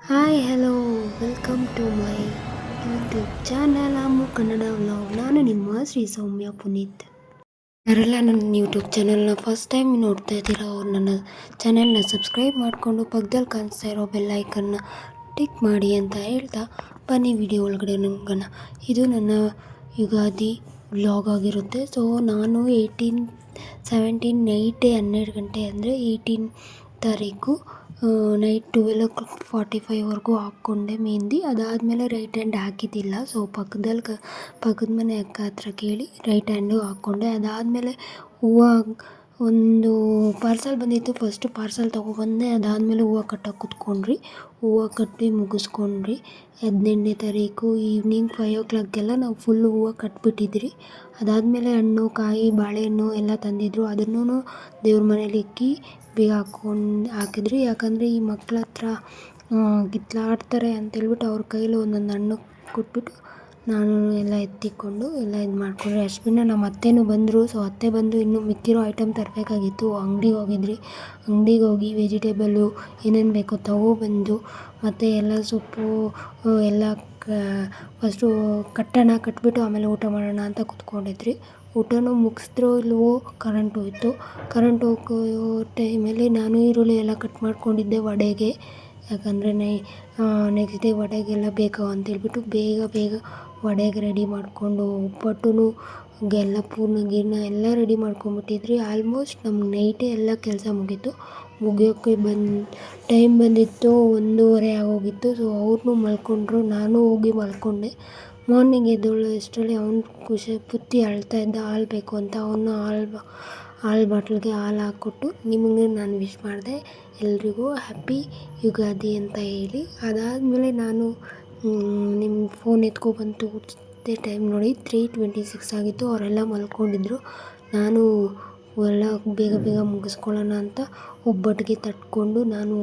Hi hello welcome to my YouTube channel Ammu Kannada vlog. ನಾನು ನಿಮ್ಮ ಶ್ರೀ ಸೌಮ್ಯ ಪುನೀತ್. ಯಾರೆಲ್ಲ ನನ್ನ ಯೂಟ್ಯೂಬ್ ಚಾನಲ್ನ ಫಸ್ಟ್ ಟೈಮ್ ನೋಡ್ತಾ ಇದ್ದೀರಾ ಅವ್ರು ನನ್ನ ಚಾನಲ್ನ ಸಬ್ಸ್ಕ್ರೈಬ್ ಮಾಡಿಕೊಂಡು ಪಕ್ಕದಲ್ಲಿ ಕಾಣಿಸ್ತಾ ಇರೋ ಬೆಲ್ ಐಕನ್ನ ಟಿಕ್ ಮಾಡಿ ಅಂತ ಹೇಳ್ತಾ ಬನ್ನಿ ವಿಡಿಯೋ ಒಳಗಡೆ ನುಗ್ಗೋಣ. ಇದು ನನ್ನ ಯುಗಾದಿ ವ್ಲಾಗ್ ಆಗಿರುತ್ತೆ. ಸೊ ನಾನು 17 ನೈಟೇ 12 ಗಂಟೆ ಅಂದರೆ 18 ತಾರೀಕು ನೈಟ್ 12:45ವರೆಗೂ ಹಾಕ್ಕೊಂಡೆ ಮೆಹಂದಿ. ಅದಾದಮೇಲೆ ರೈಟ್ ಹ್ಯಾಂಡ್ ಹಾಕಿದ್ದಿಲ್ಲ. ಸೊ ಪಕ್ಕದ ಮನೆ ಅಕ್ಕ ಹತ್ರ ಕೇಳಿ ರೈಟ್ ಹ್ಯಾಂಡು ಹಾಕ್ಕೊಂಡೆ. ಅದಾದಮೇಲೆ ಹೂವು ಒಂದು ಪಾರ್ಸಲ್ ಬಂದಿತ್ತು. ಫಸ್ಟು ಪಾರ್ಸಲ್ ತೊಗೊಬಂದೆ. ಅದಾದಮೇಲೆ ಹೂವು ಕಟ್ಟೋಕೆ ಕೂತ್ಕೊಂಡ್ರಿ. ಹೂವು ಕಟ್ಟಿ ಮುಗಿಸ್ಕೊಂಡ್ರಿ. 18ನೇ ತಾರೀಕು ಈವ್ನಿಂಗ್ 5 o'clockಗೆಲ್ಲ ನಾವು ಫುಲ್ಲು ಹೂವು ಕಟ್ಬಿಟ್ಟಿದ್ರಿ. ಅದಾದಮೇಲೆ ಹಣ್ಣು ಕಾಯಿ ಬಾಳೆಹಣ್ಣು ಎಲ್ಲ ತಂದಿದ್ರು. ಅದನ್ನೂ ದೇವ್ರ ಮನೇಲಿ ಇಕ್ಕಿ ಬೀಗ ಹಾಕಿದ್ರಿ. ಯಾಕಂದರೆ ಈ ಮಕ್ಳ ಹತ್ರ ಕಿತ್ಲಾಡ್ತಾರೆ ಅಂತೇಳ್ಬಿಟ್ಟು ಅವ್ರ ಕೈಲಿ ಒಂದೊಂದು ಹಣ್ಣು ಕೊಟ್ಬಿಟ್ಟು ನಾನು ಎಲ್ಲ ಎತ್ತಿಕೊಂಡು ಎಲ್ಲ ಇದು ಮಾಡಿಕೊಂಡ್ರೆ. ಅಷ್ಟನ್ನ ನಮ್ಮ ಅತ್ತೆನೂ ಬಂದರು. ಸೊ ಅತ್ತೆ ಬಂದು ಇನ್ನೂ ಮಿಕ್ಕಿರೋ ಐಟಮ್ ತರಬೇಕಾಗಿತ್ತು. ಅಂಗಡಿಗೆ ಹೋಗಿದ್ರಿ. ಅಂಗಡಿಗೆ ಹೋಗಿ ವೆಜಿಟೇಬಲ್ಲು ಏನೇನು ಬೇಕೋ ತಗೊಬಂದು ಮತ್ತು ಎಲ್ಲ ಸೊಪ್ಪು ಎಲ್ಲ ಫಸ್ಟು ಕಟ್ಬಿಟ್ಟು ಆಮೇಲೆ ಊಟ ಮಾಡೋಣ ಅಂತ ಕೂತ್ಕೊಂಡಿದ್ರಿ. ಊಟನೂ ಮುಗಿಸಿದ್ರೋ ಇಲ್ವೋ ಕರೆಂಟ್ ಹೋಯಿತು. ಕರೆಂಟ್ ಹೋಗೋ ಟೈಮಲ್ಲಿ ನಾನು ಈರುಳ್ಳಿ ಎಲ್ಲ ಕಟ್ ಮಾಡ್ಕೊಂಡಿದ್ದೆ ವಡೆಗೆ. ಯಾಕಂದರೆ ನೆಕ್ಸ್ಟ್ ಡೇ ವಡೆಗೆಲ್ಲ ಬೇಕು ಅಂತೇಳ್ಬಿಟ್ಟು ಬೇಗ ವಡೆಗೆ ರೆಡಿ ಮಾಡಿಕೊಂಡು ಒಬ್ಬಟ್ಟು ಎಲ್ಲ ಪೂರ್ಣ ಎಲ್ಲ ರೆಡಿ ಮಾಡ್ಕೊಂಬಿಟ್ಟಿದ್ರಿ. ಆಲ್ಮೋಸ್ಟ್ ನಮ್ಗೆ ನೈಟೇ ಎಲ್ಲ ಕೆಲಸ ಮುಗಿಯೋಕ್ಕೆ ಟೈಮ್ ಬಂದಿತ್ತು 1:30 ಆಗೋಗಿತ್ತು. ಸೊ ಅವ್ರನ್ನೂ ಮಲ್ಕೊಂಡ್ರು, ನಾನು ಹೋಗಿ ಮಲ್ಕೊಂಡೆ. ಮಾರ್ನಿಂಗ್ ಎದ್ದೋಳು ಅಷ್ಟರಲ್ಲಿ ಅವ್ನು ಪುತ್ತಿ ಅಳ್ತಾ ಇದ್ದ, ಹಾಲು ಬೇಕು ಅಂತ. ಅವನು ಹಾಲು ಬಾಟ್ಲಿಗೆ ಹಾಲು ಹಾಕ್ಕೊಟ್ಟು ನಿಮಗೆ ನಾನು ವಿಶ್ ಮಾಡಿದೆ, ಎಲ್ರಿಗೂ ಹ್ಯಾಪಿ ಯುಗಾದಿ ಅಂತ ಹೇಳಿ. ಅದಾದಮೇಲೆ ನಾನು ನಿಮ್ಮ ಫೋನ್ ಎತ್ಕೊಬಂತು ಟೈಮ್ ನೋಡಿ 3:26 ಆಗಿತ್ತು. ಅವರೆಲ್ಲ ಮಲ್ಕೊಂಡಿದ್ರು. ನಾನು ಎಲ್ಲ ಬೇಗ ಮುಗಿಸ್ಕೊಳ್ಳೋಣ ಅಂತ ಒಬ್ಬಟ್ಟಿಗೆ ತಟ್ಕೊಂಡು ನಾನು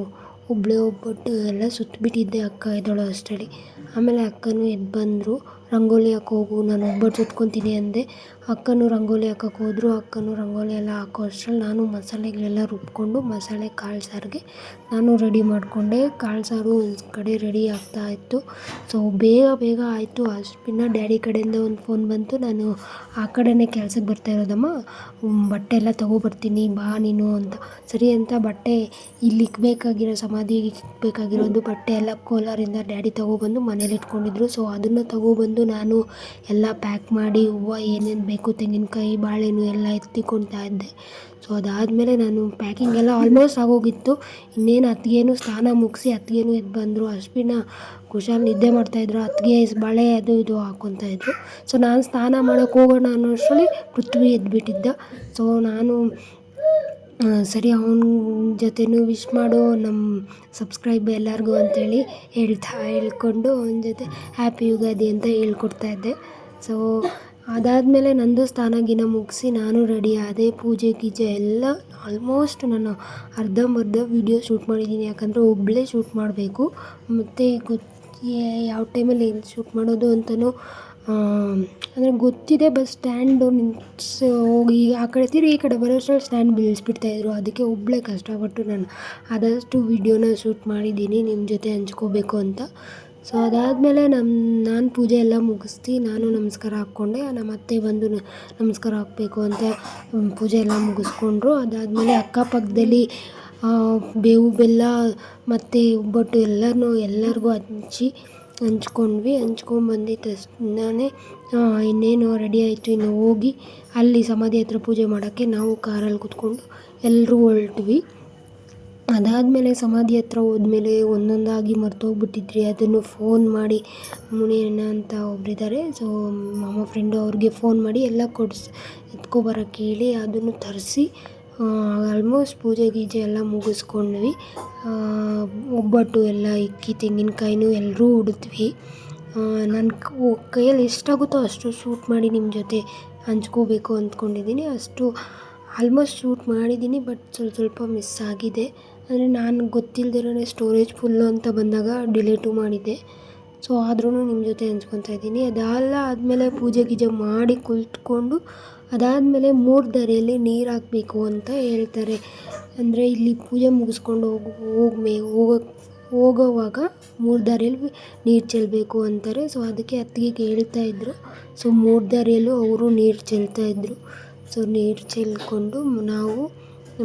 ಒಬ್ಬಳೇ ಒಬ್ಬಟ್ಟು ಎಲ್ಲ ಸುತ್ತಬಿಟ್ಟಿದ್ದೆ. ಅಕ್ಕ ಎದ್ದೋಳು ಅಷ್ಟರಲ್ಲಿ. ಆಮೇಲೆ ಅಕ್ಕನೂ ಎದ್ದು ಬಂದರು. ರಂಗೋಲಿ ಹಾಕೋಗು, ನಾನು ಒಬ್ಬಟ್ಟು ಸುತ್ಕೊತೀನಿ ಅಂದೆ. ಅಕ್ಕನೂ ರಂಗೋಲಿ ಹಾಕೋಕೆ ಹೋದರು. ಅಕ್ಕನೂ ರಂಗೋಲಿ ಎಲ್ಲ ಹಾಕೋ ಅಷ್ಟರಲ್ಲಿ ನಾನು ಮಸಾಲೆಗಳೆಲ್ಲ ರುಬ್ಕೊಂಡು ಮಸಾಲೆ ಕಾಳು ಸಾರಿಗೆ ನಾನು ರೆಡಿ ಮಾಡಿಕೊಂಡೆ. ಕಾಳು ಸಾರು ಒಂದು ಕಡೆ ರೆಡಿ ಆಗ್ತಾಯಿತ್ತು. ಸೊ ಬೇಗ ಆಯಿತು. ಅಷ್ಟನ್ನ ಡ್ಯಾಡಿ ಕಡೆಯಿಂದ ಒಂದು ಫೋನ್ ಬಂತು. ನಾನು ಆ ಕಡೆಯೇ ಕೆಲ್ಸಕ್ಕೆ ಬರ್ತಾ ಇರೋದಮ್ಮ, ಬಟ್ಟೆ ಎಲ್ಲ ತೊಗೊಬರ್ತೀನಿ ಬಾ ನೀನು ಅಂತ. ಸರಿ ಅಂತ ಬಟ್ಟೆ ಇಲ್ಲಿ ಇಕ್ಬೇಕಾಗಿರೋ ಸಮಾಧಿಗೆ ಇಕ್ಬೇಕಾಗಿರೋದು ಬಟ್ಟೆ ಎಲ್ಲ ಕೋಲಾರಿಂದ ಡ್ಯಾಡಿ ತೊಗೊಬಂದು ಮನೇಲಿ ಇಟ್ಕೊಂಡಿದ್ರು. ಸೊ ಅದನ್ನು ತೊಗೊಬಂದು ನಾನು ಎಲ್ಲ ಪ್ಯಾಕ್ ಮಾಡಿ ಹೂವು ಏನೇನು ಬೇಕು ತೆಂಗಿನಕಾಯಿ ಬಾಳೆಹಣ್ಣು ಎಲ್ಲ ಎತ್ತಿಕೊಳ್ತಾ ಇದ್ದೆ. ಸೊ ಅದಾದಮೇಲೆ ನಾನು ಪ್ಯಾಕಿಂಗ್ ಎಲ್ಲ ಆಲ್ಮೋಸ್ಟ್ ಆಗೋಗಿತ್ತು. ಇನ್ನೇನು ಅತ್ತಿಗೆನೂ ಸ್ನಾನ ಮುಗಿಸಿ ಅತ್ತಿಗೆನೂ ಎದ್ದು ಬಂದರು. ಅಶ್ವಿನ ಕುಶಾಲ್ ನಿದ್ದೆ ಮಾಡ್ತಾಯಿದ್ರು. ಅತ್ತಿಗೆ ಬಳೆ ಅದು ಇದು ಹಾಕ್ಕೊತಾಯಿದ್ರು. ಸೊ ನಾನು ಸ್ನಾನ ಮಾಡೋಕ್ಕೆ ಹೋಗೋಣ ಅನ್ನೋ ಅಷ್ಟರಲ್ಲಿ ಪೃಥ್ವಿ ಎದ್ದುಬಿಟ್ಟಿದ್ದ. ಸೊ ನಾನು ಸರಿ ಅವನ ಜೊತೆನೂ ವಿಶ್ ಮಾಡು ನಮ್ಮ ಸಬ್ಸ್ಕ್ರೈಬ್ ಎಲ್ಲರಿಗೂ ಅಂತೇಳಿ ಹೇಳ್ಕೊಂಡು ಅವನ ಜೊತೆ ಹ್ಯಾಪಿ ಯುಗಾದಿ ಅಂತ ಹೇಳ್ಕೊಡ್ತಾಯಿದ್ದೆ. ಸೊ ಅದಾದಮೇಲೆ ನಂದು ಸ್ನಾನ ಮುಗಿಸಿ ನಾನು ರೆಡಿ ಆದೆ. ಪೂಜೆ ಗೀಜೆ ಎಲ್ಲ ಆಲ್ಮೋಸ್ಟ್ ನಾನು ಅರ್ಧಂಬರ್ಧ ವೀಡಿಯೋ ಶೂಟ್ ಮಾಡಿದ್ದೀನಿ. ಯಾಕಂದರೆ ಒಬ್ಬಳೇ ಶೂಟ್ ಮಾಡಬೇಕು ಮತ್ತು ಯಾವ ಟೈಮಲ್ಲಿ ಏನು ಶೂಟ್ ಮಾಡೋದು ಅಂತಲೂ ಅಂದರೆ ಗೊತ್ತಿದೆ. ಬಸ್ ಸ್ಟ್ಯಾಂಡು ಹೋಗಿ ಆ ಕಡೆ ತಿರುಗಿ ಈ ಕಡೆ ಬರೋಷ್ಟ್ರಲ್ಲಿ ಸ್ಟ್ಯಾಂಡ್ ಬೀಳಿಸ್ಬಿಡ್ತಾಯಿದ್ರು. ಅದಕ್ಕೆ ಒಬ್ಬಳೇ ಕಷ್ಟಪಟ್ಟು ನಾನು ಆದಷ್ಟು ವೀಡಿಯೋನ ಶೂಟ್ ಮಾಡಿದ್ದೀನಿ ನಿಮ್ಮ ಜೊತೆ ಹಂಚ್ಕೋಬೇಕು ಅಂತ. ಸೊ ಅದಾದಮೇಲೆ ನಾನು ಪೂಜೆ ಎಲ್ಲ ಮುಗಿಸ್ದು ನಾನು ನಮಸ್ಕಾರ ಹಾಕ್ಕೊಂಡೆ. ನಮ್ಮ ಅತ್ತೆ ಬಂದು ನಮಸ್ಕಾರ ಹಾಕಬೇಕು ಅಂತ ಪೂಜೆ ಎಲ್ಲ ಮುಗಿಸ್ಕೊಂಡ್ರು. ಅದಾದಮೇಲೆ ಅಕ್ಕಪಕ್ಕದಲ್ಲಿ ಬೇವು ಬೆಲ್ಲ ಮತ್ತು ಒಬ್ಬಟ್ಟು ಎಲ್ಲರಿಗೂ ಹಂಚ್ಕೊಂಡ್ವಿ. ಹಂಚ್ಕೊಂಡ್ಬಂದಿದ್ದ ತಕ್ಷಣವೇ ಇನ್ನೇನು ರೆಡಿ ಆಯಿತು. ಇನ್ನು ಹೋಗಿ ಅಲ್ಲಿ ಸಮಾಧಿ ಹತ್ರ ಪೂಜೆ ಮಾಡೋಕ್ಕೆ ನಾವು ಕಾರಲ್ಲಿ ಕೂತ್ಕೊಂಡು ಎಲ್ಲರೂ ಹೊರಟ್ವಿ. ಅದಾದಮೇಲೆ ಸಮಾಧಿ ಹತ್ರ ಹೋದ್ಮೇಲೆ ಒಂದೊಂದಾಗಿ ಮರ್ತೋಗ್ಬಿಟ್ಟಿದ್ರಿ. ಅದನ್ನು ಫೋನ್ ಮಾಡಿ ಮುನಿಯಣ್ಣ ಅಂತ ಒಬ್ಬರಿದ್ದಾರೆ. ಸೊ ಮಾಮ ಫ್ರೆಂಡು ಅವ್ರಿಗೆ ಫೋನ್ ಮಾಡಿ ಎಲ್ಲ ಎತ್ಕೊಬರೋಕ್ಕೆ ಹೇಳಿ ಅದನ್ನು ತರಿಸಿ ಆಲ್ಮೋಸ್ಟ್ ಪೂಜೆ ಗೀಜೆ ಎಲ್ಲ ಮುಗಿಸ್ಕೊಂಡ್ವಿ. ಒಬ್ಬಟ್ಟು ಎಲ್ಲ ಇಕ್ಕಿ ತೆಂಗಿನಕಾಯಿನೂ ಎಲ್ಲರೂ ಹೊಡೆದ್ವಿ. ನನ್ನ ಕೈಯಲ್ಲಿ ಎಷ್ಟಾಗುತ್ತೋ ಅಷ್ಟು ಶೂಟ್ ಮಾಡಿ ನಿಮ್ಮ ಜೊತೆ ಹಂಚ್ಕೋಬೇಕು ಅಂದ್ಕೊಂಡಿದ್ದೀನಿ. ಅಷ್ಟು ಆಲ್ಮೋಸ್ಟ್ ಶೂಟ್ ಮಾಡಿದ್ದೀನಿ. ಬಟ್ ಸ್ವಲ್ಪ ಮಿಸ್ ಆಗಿದೆ. ಅಂದರೆ ನಾನು ಗೊತ್ತಿಲ್ಲದಿರೋನೇ ಸ್ಟೋರೇಜ್ ಫುಲ್ಲು ಅಂತ ಬಂದಾಗ ಡಿಲೀಟು ಮಾಡಿದ್ದೆ. ಸೊ ಆದ್ರೂ ನಿಮ್ಮ ಜೊತೆ ಹಂಚ್ಕೊತಾ ಇದ್ದೀನಿ. ಅದೆಲ್ಲ ಆದಮೇಲೆ ಪೂಜೆ ಗೀಜೆ ಮಾಡಿ ಕುಳಿತ್ಕೊಂಡು ಅದಾದಮೇಲೆ 3 ದಾರಿಯಲ್ಲಿ ನೀರು ಹಾಕಬೇಕು ಅಂತ ಹೇಳ್ತಾರೆ. ಅಂದರೆ ಇಲ್ಲಿ ಪೂಜೆ ಮುಗಿಸ್ಕೊಂಡು ಹೋಗೋಕ್ಕೆ ಹೋಗೋವಾಗ 3 ದಾರಿಯಲ್ಲಿ ನೀರು ಚೆಲ್ಲಬೇಕು ಅಂತಾರೆ. ಸೊ ಅದಕ್ಕೆ ಅತ್ತಿಗೆ ಹೇಳ್ತಾ ಇದ್ದರು. ಸೊ 3 ದಾರಿಯಲ್ಲೂ ಅವರು ನೀರು ಚೆಲ್ತಾಯಿದ್ರು. ಸೊ ನೀರು ಚೆಲ್ಕೊಂಡು ನಾವು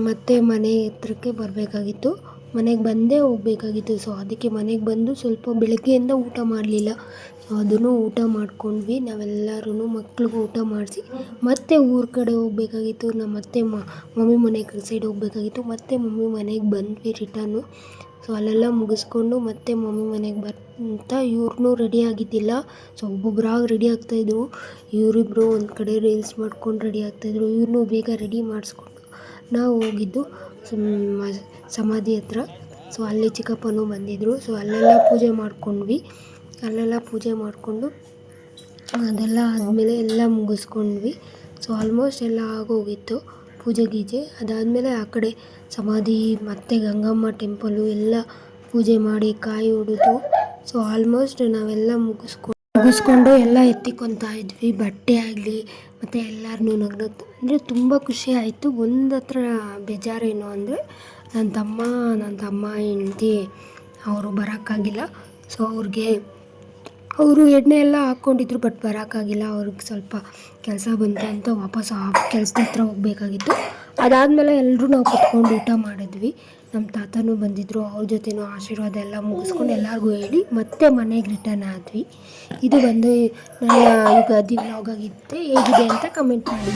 ಮತ್ತೆ ಮನೆ ಹತ್ರಕ್ಕೆ ಬರಬೇಕಾಗಿತ್ತು. ಮನೆಗೆ ಬಂದೇ ಹೋಗಬೇಕಾಗಿತ್ತು. ಸೊ ಅದಕ್ಕೆ ಮನೆಗೆ ಬಂದು ಸ್ವಲ್ಪ ಬೆಳಗ್ಗೆಯಿಂದ ಊಟ ಮಾಡಲಿಲ್ಲ. ಸೊ ಅದನ್ನು ಊಟ ಮಾಡ್ಕೊಂಡ್ವಿ ನಾವೆಲ್ಲರೂ. ಮಕ್ಳಿಗೂ ಊಟ ಮಾಡಿಸಿ ಮತ್ತೆ ಊರ ಕಡೆ ಹೋಗಬೇಕಾಗಿತ್ತು. ಮತ್ತೆ ಮಮ್ಮಿ ಮನೆ ಸೈಡ್ ಹೋಗಬೇಕಾಗಿತ್ತು. ಮತ್ತೆ ಮಮ್ಮಿ ಮನೆಗೆ ಬಂದ್ವಿ ರಿಟರ್ನು. ಸೊ ಅಲ್ಲೆಲ್ಲ ಮುಗಿಸ್ಕೊಂಡು ಮತ್ತೆ ಮಮ್ಮಿ ಮನೆಗೆ ಬರ್ತಾ ಇವ್ರನ್ನೂ ರೆಡಿ ಆಗಿದ್ದಿಲ್ಲ. ಸೊ ಒಬ್ಬೊಬ್ಬರಾಗಿ ರೆಡಿ ಆಗ್ತಾಯಿದ್ರು. ಇವರಿಬ್ಬರು ಒಂದು ಕಡೆ ರೀಲ್ಸ್ ಮಾಡ್ಕೊಂಡು ರೆಡಿ ಆಗ್ತಾಯಿದ್ರು. ಇವ್ರನ್ನೂ ಬೇಗ ರೆಡಿ ಮಾಡಿಸ್ಕೊಂಡು ನಾವು ಹೋಗಿದ್ದು ಸಮಾಧಿ ಹತ್ರ. ಸೊ ಅಲ್ಲಿ ಚಿಕ್ಕಪ್ಪನೂ ಬಂದಿದ್ದರು. ಸೊ ಅಲ್ಲೆಲ್ಲ ಪೂಜೆ ಮಾಡ್ಕೊಂಡ್ವಿ. ಅಲ್ಲೆಲ್ಲ ಪೂಜೆ ಮಾಡಿಕೊಂಡು ಅದೆಲ್ಲ ಆದಮೇಲೆ ಎಲ್ಲ ಮುಗಿಸ್ಕೊಂಡ್ವಿ. ಸೊ ಆಲ್ಮೋಸ್ಟ್ ಎಲ್ಲ ಆಗೋಗಿತ್ತು ಪೂಜೆ ಗೀಜೆ. ಅದಾದಮೇಲೆ ಆ ಕಡೆ ಸಮಾಧಿ ಮತ್ತು ಗಂಗಮ್ಮ ಟೆಂಪಲು ಎಲ್ಲ ಪೂಜೆ ಮಾಡಿ ಕಾಯಿ ಹೊಡೆದು ಸೊ ಆಲ್ಮೋಸ್ಟ್ ನಾವೆಲ್ಲ ಮುಗಿಸ್ಕೊಂಡು ಎಲ್ಲ ಎತ್ತಿಕೊತಾ ಇದ್ವಿ. ಬಟ್ಟೆ ಆಗಲಿ ಮತ್ತು ಎಲ್ಲರನ್ನೂ ನಗ್ನಗ್ತಾ ಅಂದರೆ ತುಂಬ ಖುಷಿ ಆಯಿತು. ಒಂದು ಹತ್ರ ಬೇಜಾರೇನು ಅಂದರೆ ನನ್ನ ತಮ್ಮ ಹೆಂಡ್ತಿ ಅವರು ಬರೋಕ್ಕಾಗಿಲ್ಲ. ಸೊ ಅವರು ಎಣ್ಣೆ ಎಲ್ಲ ಹಾಕ್ಕೊಂಡಿದ್ರು, ಬಟ್ ಬರೋಕ್ಕಾಗಿಲ್ಲ. ಅವ್ರಿಗೆ ಸ್ವಲ್ಪ ಕೆಲಸ ಬಂತು ಅಂತ ವಾಪಸ್ ಆ ಕೆಲಸದ ಹತ್ರ ಹೋಗಬೇಕಾಗಿತ್ತು. ಅದಾದಮೇಲೆ ಎಲ್ಲರೂ ನಾವು ಕುತ್ಕೊಂಡು ಊಟ ಮಾಡಿದ್ವಿ. ನಮ್ಮ ತಾತನೂ ಬಂದಿದ್ದರು. ಅವ್ರ ಜೊತೆನೂ ಆಶೀರ್ವಾದ ಎಲ್ಲ ಮುಗಿಸ್ಕೊಂಡು ಎಲ್ಲರಿಗೂ ಹೇಳಿ ಮತ್ತೆ ಮನೆಗೆ ರಿಟರ್ನ್ ಆದ್ವಿ. ಇದು ಬಂದು ನನ್ನ ಯುಗಾದಿ ವ್ಲಾಗ್ ಆಗಿರುತ್ತೆ. ಹೇಗಿದೆ ಅಂತ ಕಮೆಂಟ್ ಮಾಡಿ.